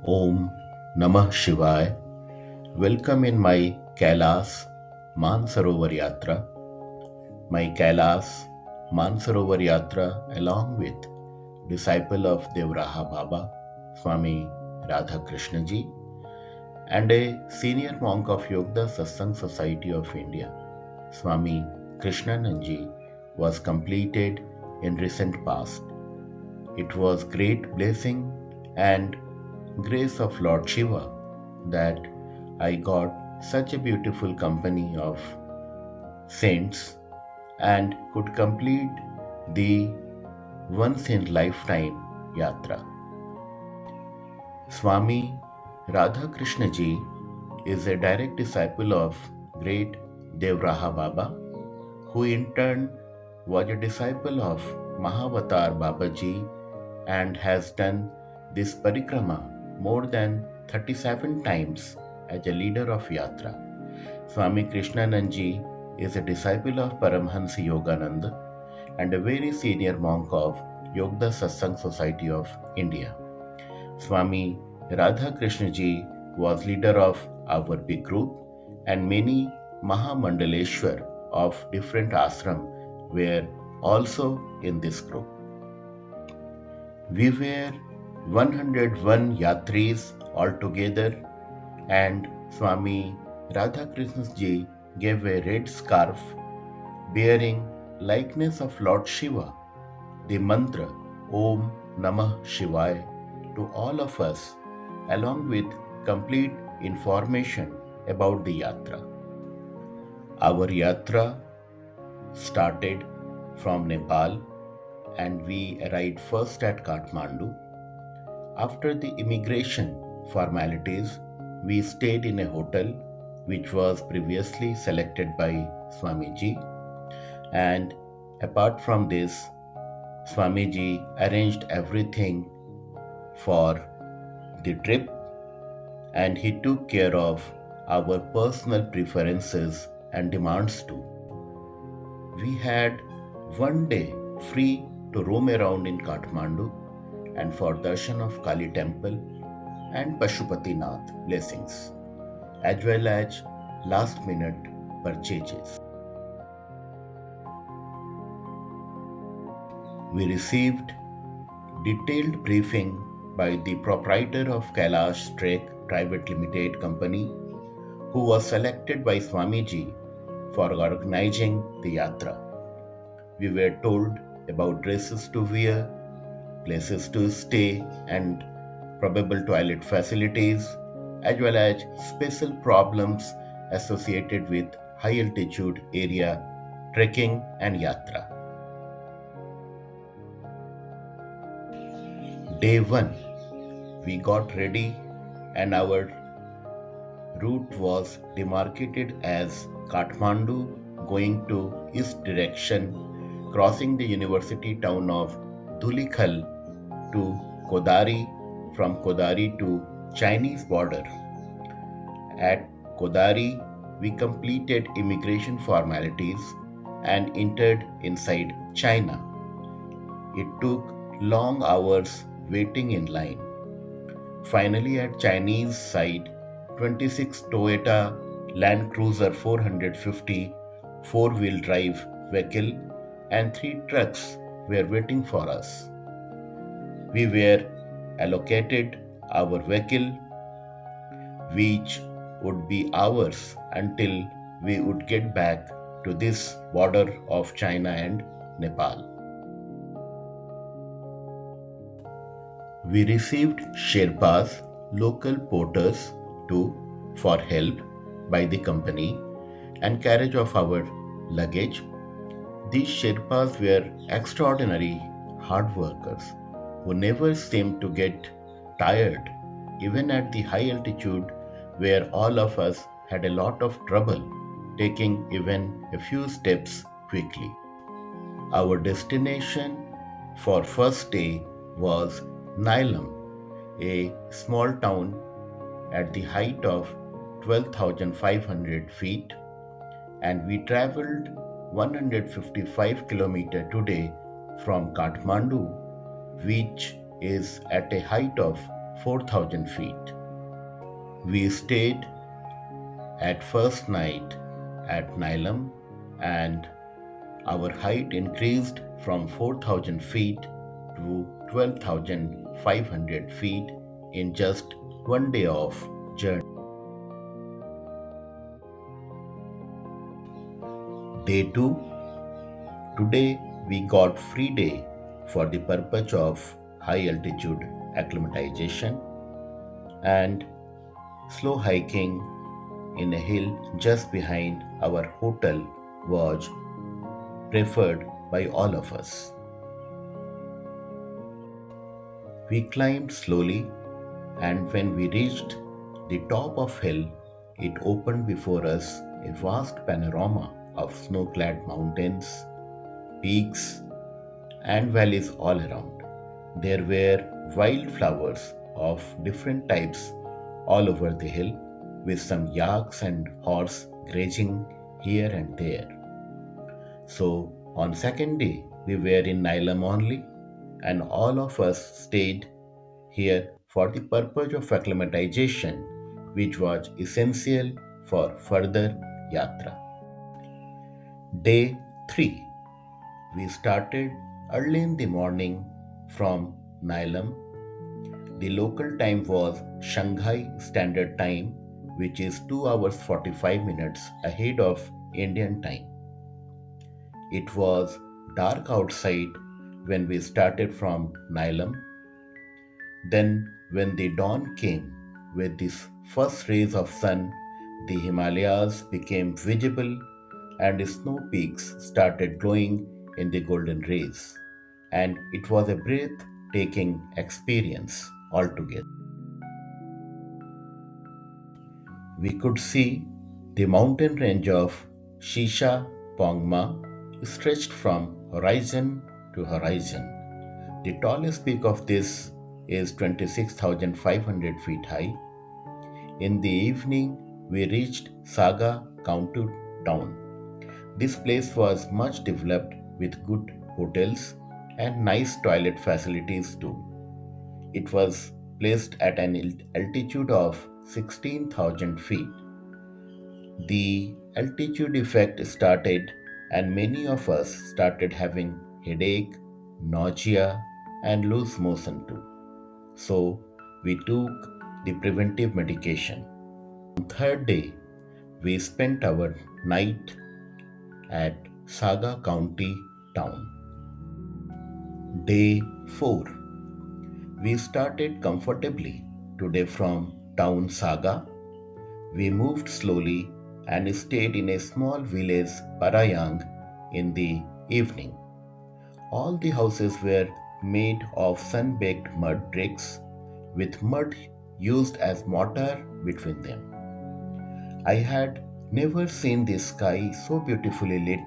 Om Namah Shivaya. Welcome in my Kailas Mansarovar Yatra. My Kailas Mansarovar Yatra along with disciple of Devraha Baba, Swami Radha Krishna Ji, and a senior monk of Yogda Satsang Society of India, Swami Krishnanand Ji, was completed in recent past. It was great blessing and grace of Lord Shiva that I got such a beautiful company of saints and could complete the once in lifetime yatra. Swami Radha Krishna Ji is a direct disciple of great Devraha Baba, who in turn was a disciple of Mahavatar Babaji and has done this parikrama more than 37 times as a leader of yatra. Swami Krishnanandji is a disciple of Paramhansa Yogananda and a very senior monk of Yogda Satsang Society of India. Swami Radha Krishna Ji was leader of our big group, and many Mahamandaleshwar of different ashram were also in this group. We were 101 yatris altogether, and Swami Radhakrishna Ji gave a red scarf bearing likeness of Lord Shiva, the mantra Om Namah Shivaya to all of us, along with complete information about the yatra. Our yatra started from Nepal and we arrived first at Kathmandu. After the immigration formalities, we stayed in a hotel which was previously selected by Swamiji, and apart from this, Swamiji arranged everything for the trip and he took care of our personal preferences and demands too. We had one day free to roam around in Kathmandu and for darshan of Kali temple and Pashupatinath blessings, as well as last minute purchases. We received detailed briefing by the proprietor of Kailash Trek Private Limited Company, who was selected by Swamiji for organizing the yatra. We were told about dresses to wear, places to stay, and probable toilet facilities, as well as special problems associated with high altitude area, trekking, and yatra. Day 1, we got ready and our route was demarcated as Kathmandu going to east direction, crossing the university town of Dhulikhal to Kodari, from Kodari to Chinese border. At Kodari, we completed immigration formalities and entered inside China. It took long hours waiting in line. Finally, at Chinese side, 26 Toyota Land Cruiser 450 four-wheel drive vehicle and 3 trucks were waiting for us. We were allocated our vehicle, which would be ours until we would get back to this border of China and Nepal. We received Sherpas, local porters, too, for help by the company and carriage of our luggage. These Sherpas were extraordinary hard workers who never seemed to get tired, even at the high altitude where all of us had a lot of trouble taking even a few steps quickly. Our destination for first day was Nilam, a small town at the height of 12,500 feet, and we traveled 155 km today from Kathmandu, which is at a height of 4,000 feet. We stayed at first night at Nilam, and our height increased from 4,000 feet to 12,500 feet in just one day of journey. Day 2. Today we got free day for the purpose of high altitude acclimatization and slow hiking in a hill just behind our hotel was preferred by all of us. We climbed slowly, and when we reached the top of hill, it opened before us a vast panorama of snow-clad mountains, peaks, and valleys all around. There were wildflowers of different types all over the hill, with some yaks and horse grazing here and there. So on second day we were in Nilam only, and all of us stayed here for the purpose of acclimatization, which was essential for further yatra. Day 3. We started early in the morning from Nilam. The local time was Shanghai Standard Time, which is 2 hours 45 minutes ahead of Indian time. It was dark outside when we started from Nilam. Then, when the dawn came with the first rays of sun, the Himalayas became visible and snow peaks started glowing in the golden rays. And it was a breathtaking experience altogether. We could see the mountain range of Shisha Pongma stretched from horizon to horizon. The tallest peak of this is 26,500 feet high. In the evening, we reached Saga County town. This place was much developed with good hotels and nice toilet facilities too. It was placed at an altitude of 16,000 feet. The altitude effect started, and many of us started having headache, nausea, and loose motion too. So we took the preventive medication. On third day, we spent our night at Saga County town. Day 4. We started comfortably today from town Saga. We moved slowly and stayed in a small village Parayang in the evening. All the houses were made of sun-baked mud bricks with mud used as mortar between them. I had never seen the sky so beautifully lit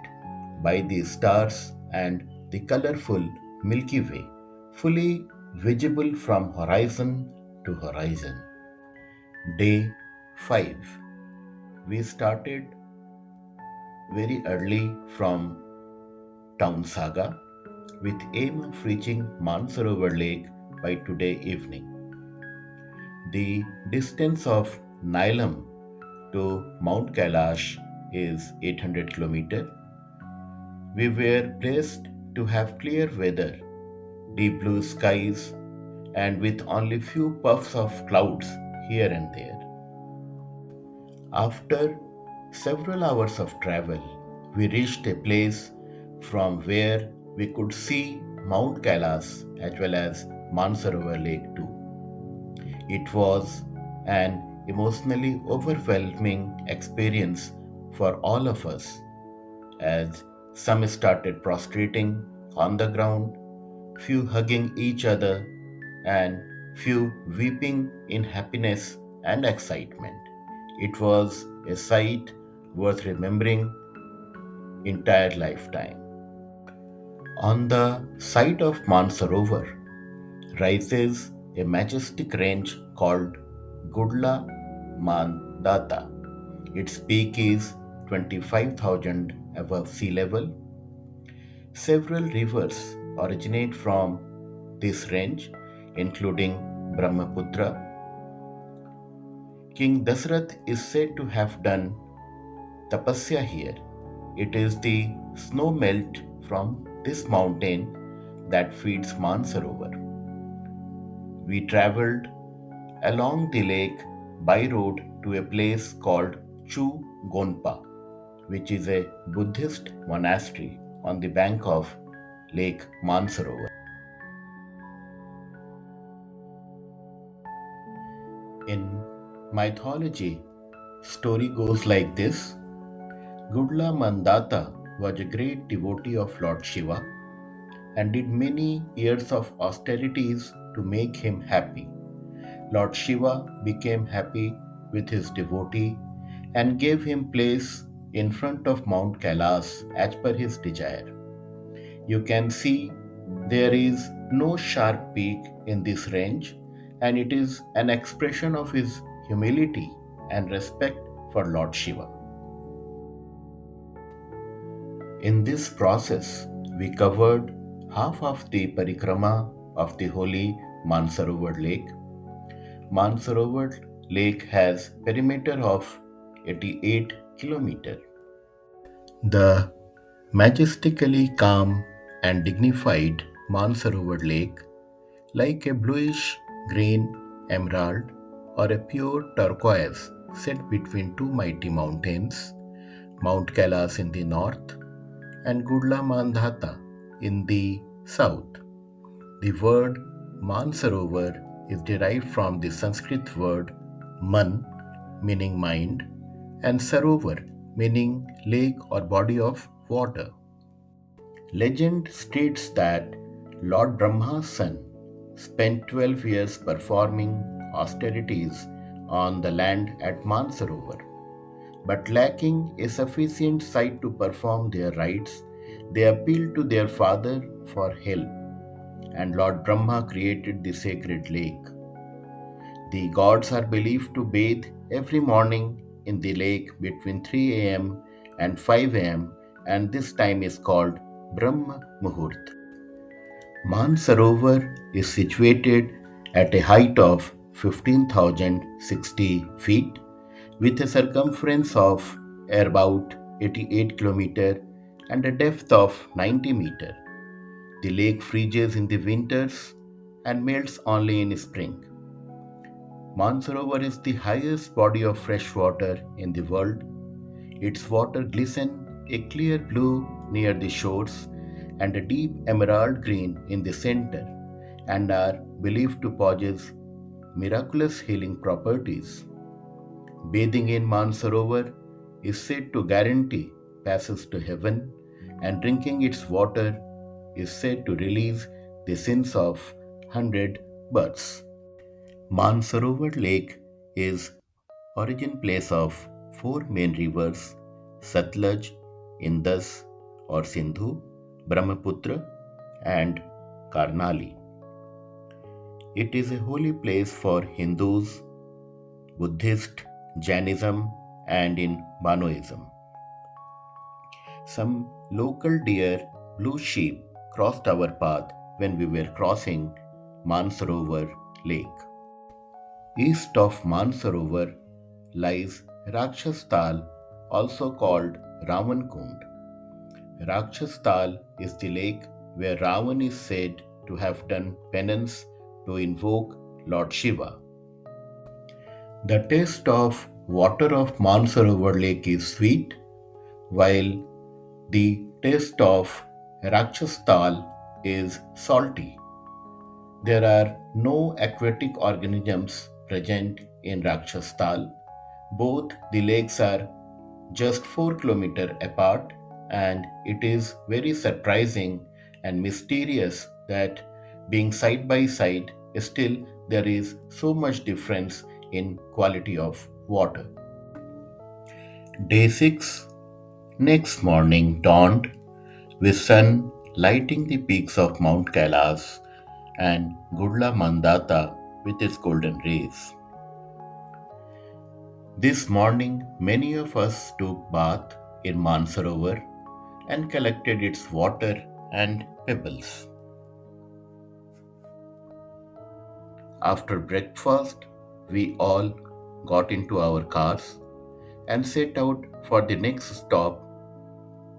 by the stars and the colorful Milky Way, fully visible from horizon to horizon. Day 5. We started very early from town Saga with aim of reaching Mansarovar Lake by today evening. The distance of Nilam to Mount Kailash is 800 km. We were blessed to have clear weather, deep blue skies, and with only few puffs of clouds here and there. After several hours of travel, we reached a place from where we could see Mount Kailas as well as Mansarovar Lake too. It was an emotionally overwhelming experience for all of us as some started prostrating on the ground, few hugging each other, and few weeping in happiness and excitement. It was a sight worth remembering entire lifetime. On the site of Mansarovar rises a majestic range called Gudla Mandata. Its peak is 25,000 above sea level. Several rivers originate from this range, including Brahmaputra. King Dasarath is said to have done tapasya here. It is the snow melt from this mountain that feeds Mansarovar. We traveled along the lake by road to a place called Chu Gonpa, which is a Buddhist monastery on the bank of Lake Mansarovar. In mythology, story goes like this. Gudla Mandata was a great devotee of Lord Shiva and did many years of austerities to make him happy. Lord Shiva became happy with his devotee and gave him place in front of Mount Kailas as per his desire. You can see there is no sharp peak in this range, and it is an expression of his humility and respect for Lord Shiva. In this process, we covered half of the parikrama of the holy Mansarovar Lake. Mansarovar Lake has perimeter of 88 km. The majestically calm and dignified Mansarovar Lake, like a bluish green emerald or a pure turquoise set between two mighty mountains, Mount Kailas in the north and Gudla Mandhata in the south. The word Mansarovar is derived from the Sanskrit word man, meaning mind, and sarovar, meaning lake or body of water. Legend states that Lord Brahma's son spent 12 years performing austerities on the land at Mansarovar, but lacking a sufficient site to perform their rites, they appealed to their father for help, and Lord Brahma created the sacred lake. The gods are believed to bathe every morning in the lake between 3 a.m. and 5 a.m., and this time is called Brahma Muhurt. Mansarovar is situated at a height of 15,060 feet with a circumference of about 88 km and a depth of 90 meter. The lake freezes in the winters and melts only in spring. Mansarovar is the highest body of fresh water in the world. Its water glisten a clear blue near the shores and a deep emerald green in the center and are believed to possess miraculous healing properties. Bathing in Mansarovar is said to guarantee passage to heaven, and drinking its water is said to release the sins of 100 births. Mansarovar Lake is origin place of four main rivers Satluj, Indus or Sindhu, Brahmaputra and Karnali. It is a holy place for Hindus, Buddhist, Jainism and in Manoism. Some local deer, blue sheep crossed our path when we were crossing Mansarovar Lake. East of Mansarovar lies Rakshastal, also called Ravankund. Rakshastal is the lake where Ravan is said to have done penance to invoke Lord Shiva. The taste of water of Mansarovar lake is sweet, while the taste of Rakshastal is salty. There are no aquatic organisms present in Rakshastal. Both the lakes are just 4 kilometers apart, and it is very surprising and mysterious that being side by side, still there is so much difference in quality of water. Day 6. Next morning dawned with sun lighting the peaks of Mount Kailas and Gudla Mandata with its golden rays. This morning, many of us took bath in Mansarovar and collected its water and pebbles. After breakfast, we all got into our cars and set out for the next stop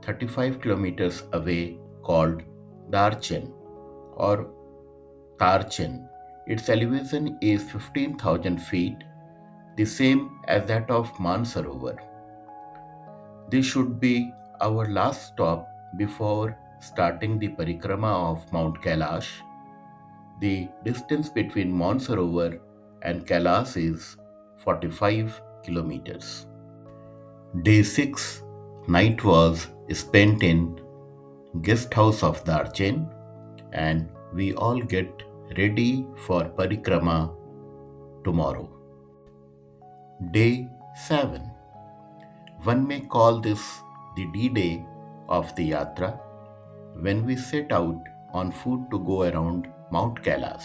35 kilometers away called Darchen or Tarchen. Its elevation is 15,000 feet, the same as that of Mansarovar. This should be our last stop before starting the parikrama of Mount Kailash. The distance between Mansarovar and Kailash is 45 kilometers. Day 6 night was spent in guest house of Darchen and we all get ready for parikrama tomorrow. Day 7. One may call this the D-Day of the Yatra when we set out on foot to go around Mount Kailash.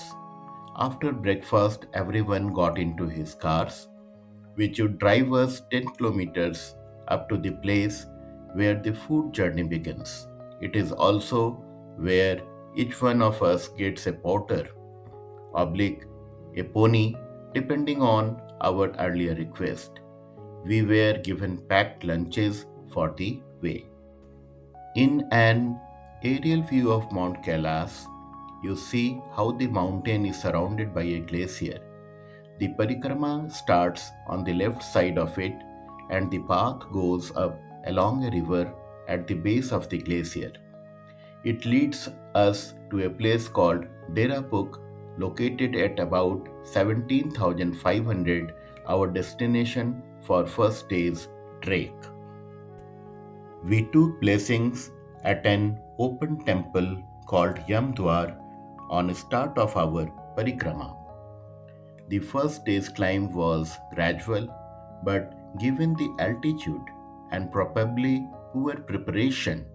After breakfast, everyone got into his cars, which would drive us 10 kilometers up to the place where the food journey begins. It is also where each one of us gets a porter, oblique, a pony, depending on our earlier request. We were given packed lunches for the way. In an aerial view of Mount Kailash, you see how the mountain is surrounded by a glacier. The parikrama starts on the left side of it and the path goes up along a river at the base of the glacier. It leads us to a place called Derapuk, located at about 17,500, our destination for first day's trek. We took blessings at an open temple called Yamdwar on start of our parikrama. The first day's climb was gradual, but given the altitude and probably poor preparation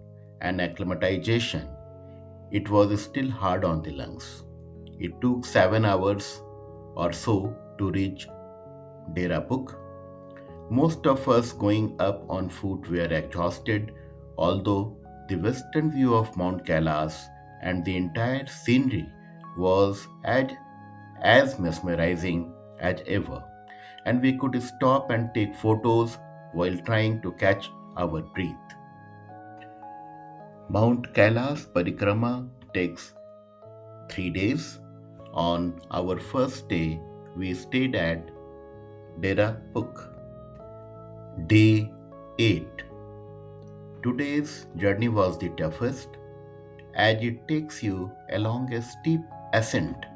and acclimatization, it was still hard on the lungs. It took 7 hours or so to reach Derapuk. Most of us going up on foot were exhausted, although the western view of Mount Kailash and the entire scenery was as mesmerizing as ever, and we could stop and take photos while trying to catch our breath. Mount Kailash Parikrama takes 3 days. On our first day, we stayed at Derapuk. Day 8. Today's journey was the toughest as it takes you along a steep ascent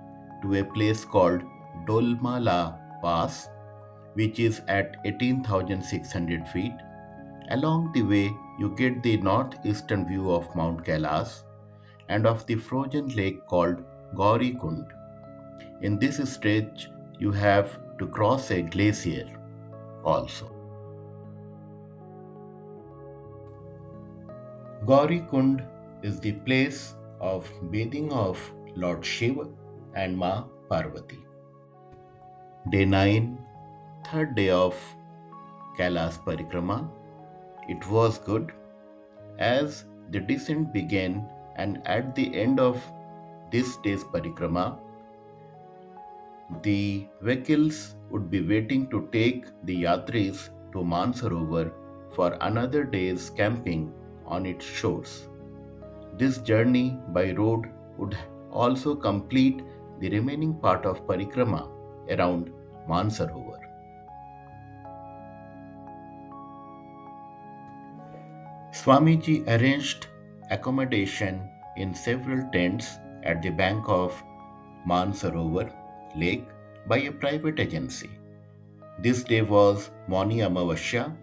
to a place called Dolmala Pass, which is at 18,600 feet. Along the way, you get the northeastern view of Mount Kailash and of the frozen lake called Gauri Kund. In this stretch, you have to cross a glacier also. Gauri Kund is the place of bathing of Lord Shiva and Ma Parvati. Day 9, third day of Kailash Parikrama. It was good as the descent began, and at the end of this day's parikrama, the vehicles would be waiting to take the yatris to Mansarovar for another day's camping on its shores. This journey by road would also complete the remaining part of parikrama around Mansarovar. Swamiji arranged accommodation in several tents at the bank of Mansarovar lake by a private agency. This day was Mauni Amavasya,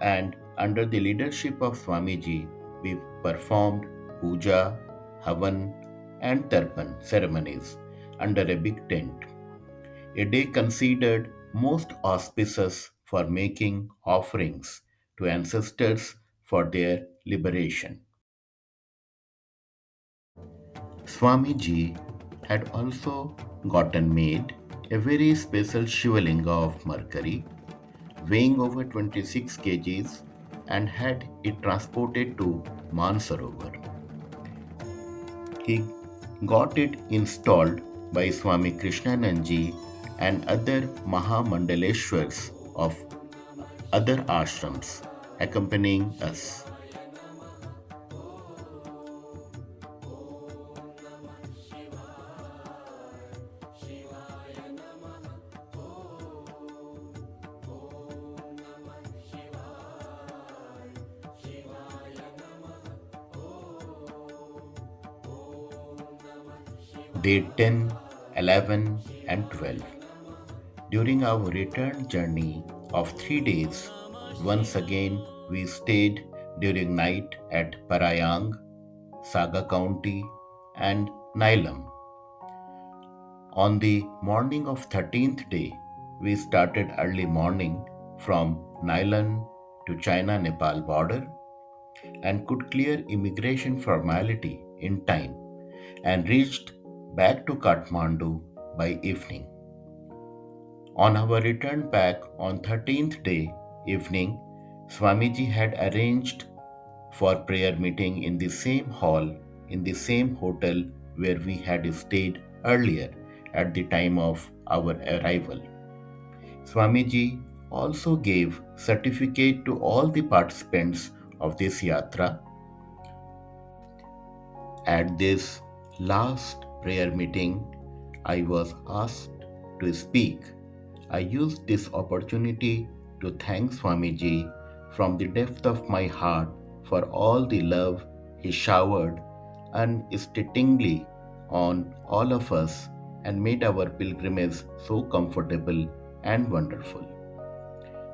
and under the leadership of Swamiji, we performed puja, havan, and tarpan ceremonies under a big tent. A day considered most auspicious for making offerings to ancestors for their liberation. Swamiji had also gotten made a very special Shivalinga of mercury, weighing over 26 kgs, and had it transported to Mansarovar. He got it installed by Swami Krishnanandji and other Mahamandaleshwars of other ashrams accompanying us. Day 10, 11, and 12. During our return journey of 3 days, once again we stayed during night at Parayang, Saga County, and Nilam. On the morning of 13th day, we started early morning from Nilan to China-Nepal border and could clear immigration formality in time and reached back to Kathmandu by evening. On our return back on 13th day evening, Swamiji had arranged for prayer meeting in the same hall in the same hotel where we had stayed earlier at the time of our arrival. Swamiji also gave certificate to all the participants of this yatra. At this last prayer meeting, I was asked to speak. I used this opportunity to thank Swamiji from the depth of my heart for all the love he showered unstitingly on all of us and made our pilgrimage so comfortable and wonderful.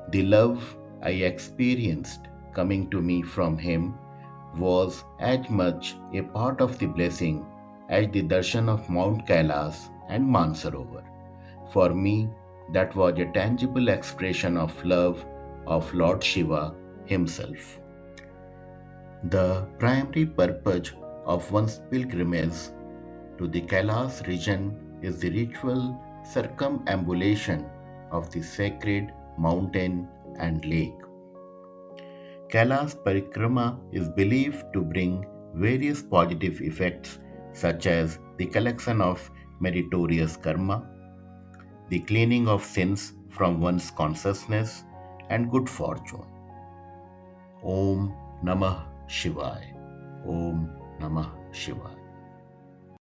The love I experienced coming to me from him was as much a part of the blessing as the darshan of Mount Kailas and Mansarovar. For me, that was a tangible expression of love of Lord Shiva himself. The primary purpose of one's pilgrimage to the Kailas region is the ritual circumambulation of the sacred mountain and lake. Kailas Parikrama is believed to bring various positive effects such as the collection of meritorious karma, the cleaning of sins from one's consciousness, and good fortune. Om Namah Shivaya. Om Namah Shivaya.